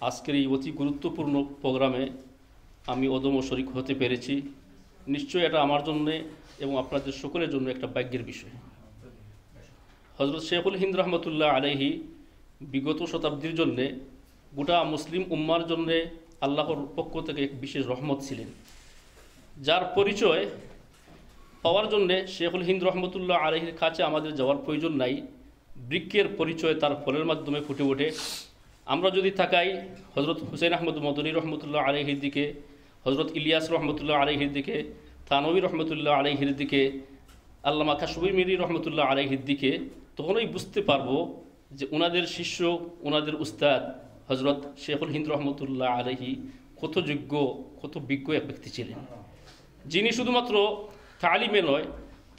আজকের এই অতি গুরুত্বপূর্ণ প্রোগ্রামে আমি অদম্য শরীক হতে পেরেছি। নিশ্চয়ই এটা আমার জন্য এবং আপনাদের সকলের জন্য একটা ভাগ্যের বিষয়। হযরত শেখুল হিন্দ রহমতুল্লাহ আলাইহি বিগত শতাব্দীর জন্যে গোটা মুসলিম উম্মার জন্যে আল্লাহর পক্ষ থেকে এক বিশেষ রহমত ছিলেন, যার পরিচয় পাওয়ার জন্যে শেখুল হিন্দ রহমতুল্লাহ আলাইহির কাছে আমাদের যাওয়ার প্রয়োজন নাই। বৃক্ষের পরিচয় তার ফলের মাধ্যমে ফুটে ওঠে। আমরা যদি তাকাই হজরত হুসাইন আহমদ মদনী রহমতুল্লাহ আলাইহির দিকে, হজরত ইলিয়াস রহমতুল্লাহ আলাইহির দিকে, থানবী রহমতুল্লাহ আলাইহির দিকে, আল্লামা কাশফী মিরি রহমতুল্লাহ আলাইহির দিকে, তখনই বুঝতে পারবো যে ওনাদের শিষ্য, ওনাদের উস্তাদ হজরত শেখুল হিন্দ রহমতুল্লাহ আলাইহি কত যোগ্য, কত বিজ্ঞ এক ব্যক্তি ছিলেন, যিনি শুধুমাত্র তালিমে নয়,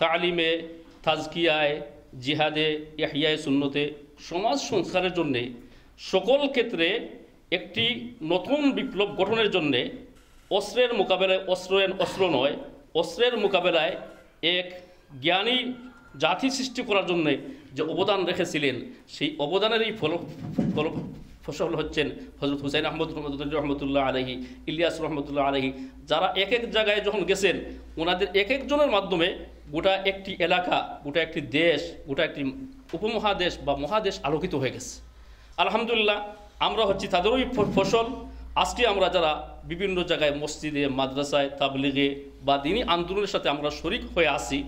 তালিমে, তাজকিয়ায়, জিহাদে, ইহইয়ায়ে সুন্নতে, সমাজ সংস্কারের জন্যে, সকল ক্ষেত্রে একটি নতুন বিপ্লব গঠনের জন্যে অস্ত্রের মোকাবেলায় অস্ত্র নয়, অস্ত্রের মোকাবেলায় এক জ্ঞানী জাতি সৃষ্টি করার জন্যে যে অবদান রেখেছিলেন, সেই অবদানেরই ফসল হচ্ছেন হজরত হুসাইন আহমদ রহমতুল্লাহ আলাইহি, ইলিয়াস রহমতুল্লাহ আলাইহি, যারা এক এক জায়গায় যখন গেছেন ওনাদের এক একজনের মাধ্যমে গোটা একটি এলাকা, গোটা একটি দেশ, গোটা একটি উপমহাদেশ বা মহাদেশ আলোকিত হয়ে গেছে। আলহামদুলিল্লাহ, আমরা হচ্ছি তাদেরই ফসল। আজকে আমরা যারা বিভিন্ন জায়গায় মসজিদে, মাদ্রাসায়, তাবলিগে বা দিনী আন্দোলনের সাথে আমরা শরিক হয়ে আসি,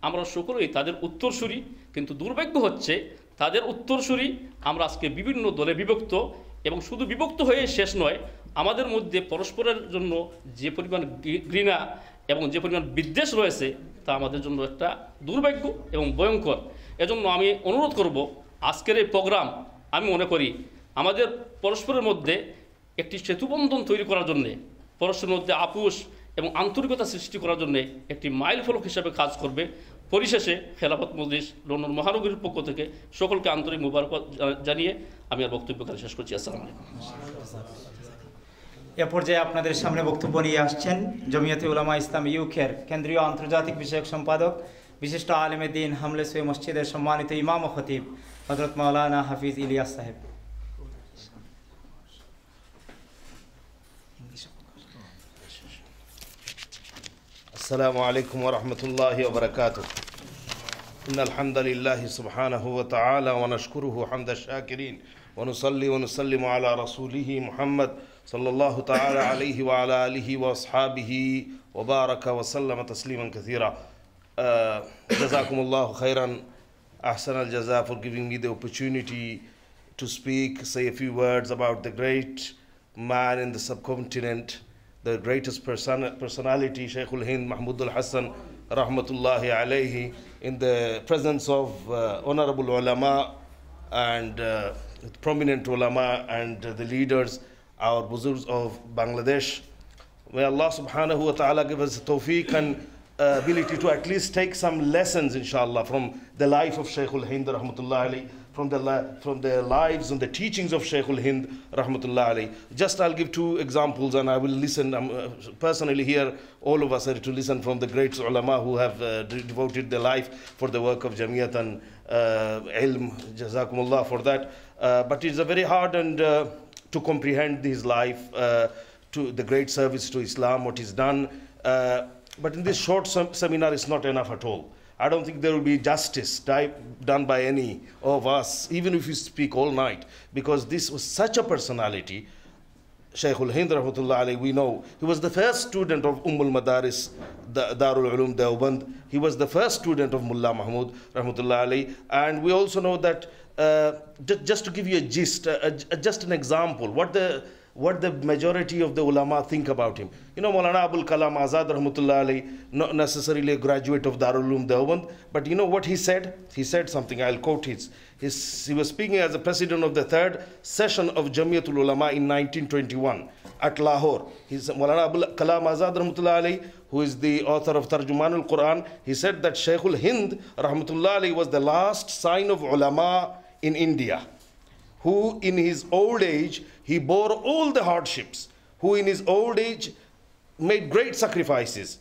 আমরা সকলেই তাদের উত্তরসূরি। কিন্তু দুর্ভাগ্য হচ্ছে তাদের উত্তরসূরি আমরা আজকে বিভিন্ন দলে বিভক্ত, এবং শুধু বিভক্ত হয়ে শেষ নয়, আমাদের মধ্যে পরস্পরের জন্য যে পরিমাণ ঘৃণা এবং যে পরিমাণ বিদ্বেষ রয়েছে তা আমাদের জন্য একটা দুর্ভাগ্য এবং ভয়ঙ্কর। এজন্য আমি অনুরোধ করব, আজকের এই প্রোগ্রাম আমি মনে করি আমাদের পরস্পরের মধ্যে একটি সেতুবন্ধন তৈরি করার জন্যে, পরস্পরের মধ্যে আপোষ এবং আন্তরিকতা সৃষ্টি করার জন্যে একটি মাইল ফলক হিসাবে কাজ করবে। পরিশেষে খেলাফত মজলিস লন্ডন মহানগরীর পক্ষ থেকে সকলকে আন্তরিক মুবারকবাদ জানিয়ে আমি আর বক্তব্যকালে শেষ করছি। আসসালামু আলাইকুম। এ পর্যায়ে আপনাদের সামনে বক্তব্য নিয়ে আসছেন জমিয়তে উলামা ইসলাম ইউকের কেন্দ্রীয় আন্তর্জাতিক বিষয়ক সম্পাদক, বিশিষ্ট আলেমে দিন, হামলে সুয়ে মসজিদের সম্মানিত ইমাম ও খতিব হযরত মাওলানা হাফিজ ইলিয়াস সাহেব। السلام عليكم ورحمة الله وبركاته. إن الحمد لله سبحانه وتعالى ونشكره حمد الشاكرين ونصلي ونسلم على رسوله محمد صلى الله تعالى عليه وعلى آله وأصحابه وبارك وسلم تسليما كثيرا. جزاكم الله خيرا. أحسن الجزاء for giving me the opportunity to speak, say a few words about the great man in the subcontinent, the greatest personality, Shaykhul Hind Mahmudul Hassan rahmatullahi alayhi, in the presence of honorable ulama and prominent ulama and the leaders, our buzurgs of Bangladesh. May Allah subhanahu wa ta'ala give us tawfiq and ability to at least take some lessons, inshallah, from the life of Shaykhul Hind rahmatullahi alayhi, from the lives and the teachings of Shaykhul Hind rahmatullah alayhi. Just I'll give two examples and I will listen. I'm personally here, all of us are to listen from the great ulama who have devoted their life for the work of Jamiyat and ilm. Jazakumullah for that. But it's a very hard and to comprehend his life, to the great service to Islam, what he's done. But in this short seminar, it's not enough at all. I don't think there will be justice done by any of us, even if we speak all night, because this was such a personality. Shaykhul Hind rahmatullah alayhi, we know, he was the first student of Madaris, Darul Ulum Deoband. He was the first student of Mullah Mahmud rahmatullah alayhi. And we also know that, just to give you a gist, just an example, what the majority of the ulama think about him. You know, Maulana Abul Kalam Azad rahmatullah alayhi, not necessarily a graduate of Darul Uloom Deoband, but you know what he said? He said something, I'll quote he was speaking as a president of the third session of Jamiatul Ulama in 1921 at Lahore. Maulana Abul Kalam Azad rahmatullah alayhi, who is the author of Tarjumanul Quran, he said that Shaykhul Hind rahmatullah alayhi was the last sign of ulama in India, who in his old age, he bore all the hardships, who in his old age made great sacrifices,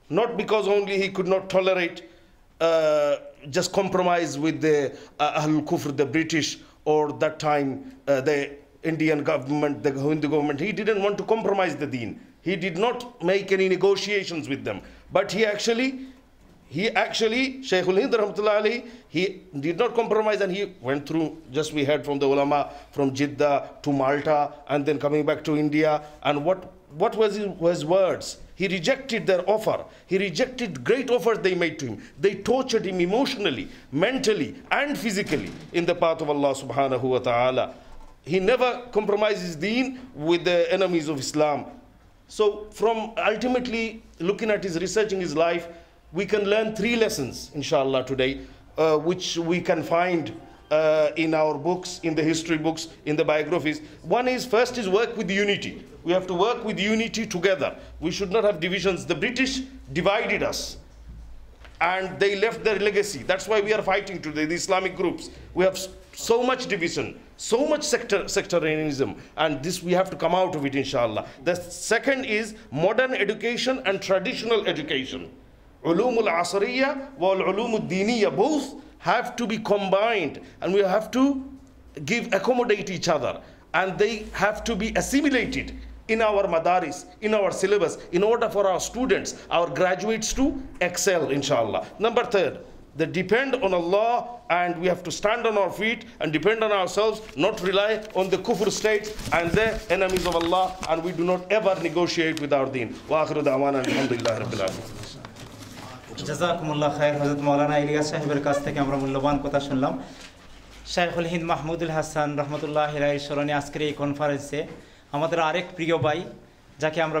not because only he could not tolerate just compromise with the Ahlul Kufr, the British, or that time the Indian government, the Hindu government. He didn't want to compromise the deen. He did not make any negotiations with them. But he actually, Shaykhul Hind Rahmatullah Ali, he did not compromise, and he went through, just we heard from the ulama, from Jeddah to Malta, and then coming back to India. And what was his words? He rejected their offer. He rejected great offers they made to him. They tortured him emotionally, mentally, and physically in the path of Allah subhanahu wa ta'ala. He never compromised his deen with the enemies of Islam. So from ultimately looking at his researching his life, we can learn 3 lessons, inshallah, today, which we can find in our books, in the history books, in the biographies. First is work with unity. We have to work with unity together. We should not have divisions. The British divided us, and they left their legacy. That's why we are fighting today, the Islamic groups. We have so much division, so much sectarianism, and this we have to come out of it, inshallah. The second is modern education and traditional education. Ulumul asariya wal ulumul diniya, both have to be combined, and we have to accommodate each other, and they have to be assimilated in our madaris, in our syllabus, in order for our students, our graduates to excel, inshallah. Number 3, they depend on Allah, and we have to stand on our feet and depend on ourselves, not rely on the kufr states and the enemies of Allah, and we do not ever negotiate with our deen. Wa akhiru da'wana alhamdulillahi rabbil alamin. জাযাকুমুল্লাহ খায়র। Hazrat Maulana Ilias সাহেবের কাছ থেকে আমরা মূল্যবান কথা শুনলাম। শাইখুল হিন্দ মাহমুদুল হাসান রহমতুল্লাহ আলাইহির স্মরণে আজকের এই কনফারেন্সে আমাদের আরেক প্রিয় ভাই, যাকে আমরা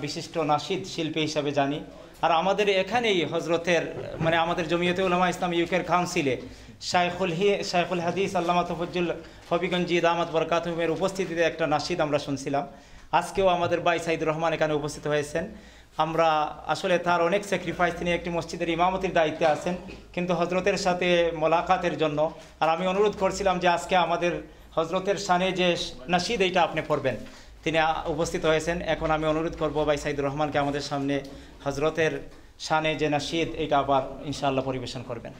বিশিষ্ট নাশিদ শিল্পী হিসাবে জানি, আর আমাদের এখানেই হজরতের আমাদের জমিয়তে উলামা ইসলাম ইউকের কাউন্সিলে শাইখুল হাদিস আল্লামা তফজ্জুল হবিগঞ্জি দামাত বরকাতুহুমের উপস্থিতিতে একটা নাশিদ আমরা শুনছিলাম। আজকেও আমাদের ভাই সাইদুর রহমান এখানে উপস্থিত হয়েছেন। আমরা আসলে তার অনেক স্যাক্রিফাইস, তিনি একটি মসজিদের ইমামতির দায়িত্বে আছেন, কিন্তু হজরতের সাথে মোলাকাতের জন্য। আর আমি অনুরোধ করছিলাম যে আজকে আমাদের হজরতের শানে যে নাশিদ এইটা আপনি পড়বেন, তিনি উপস্থিত হয়েছেন। এখন আমি অনুরোধ করব ভাই সাইদুর রহমানকে আমাদের সামনে হজরতের শানে যে নাশিদ এইটা আবার ইনশাআল্লাহ পরিবেশন করবেন।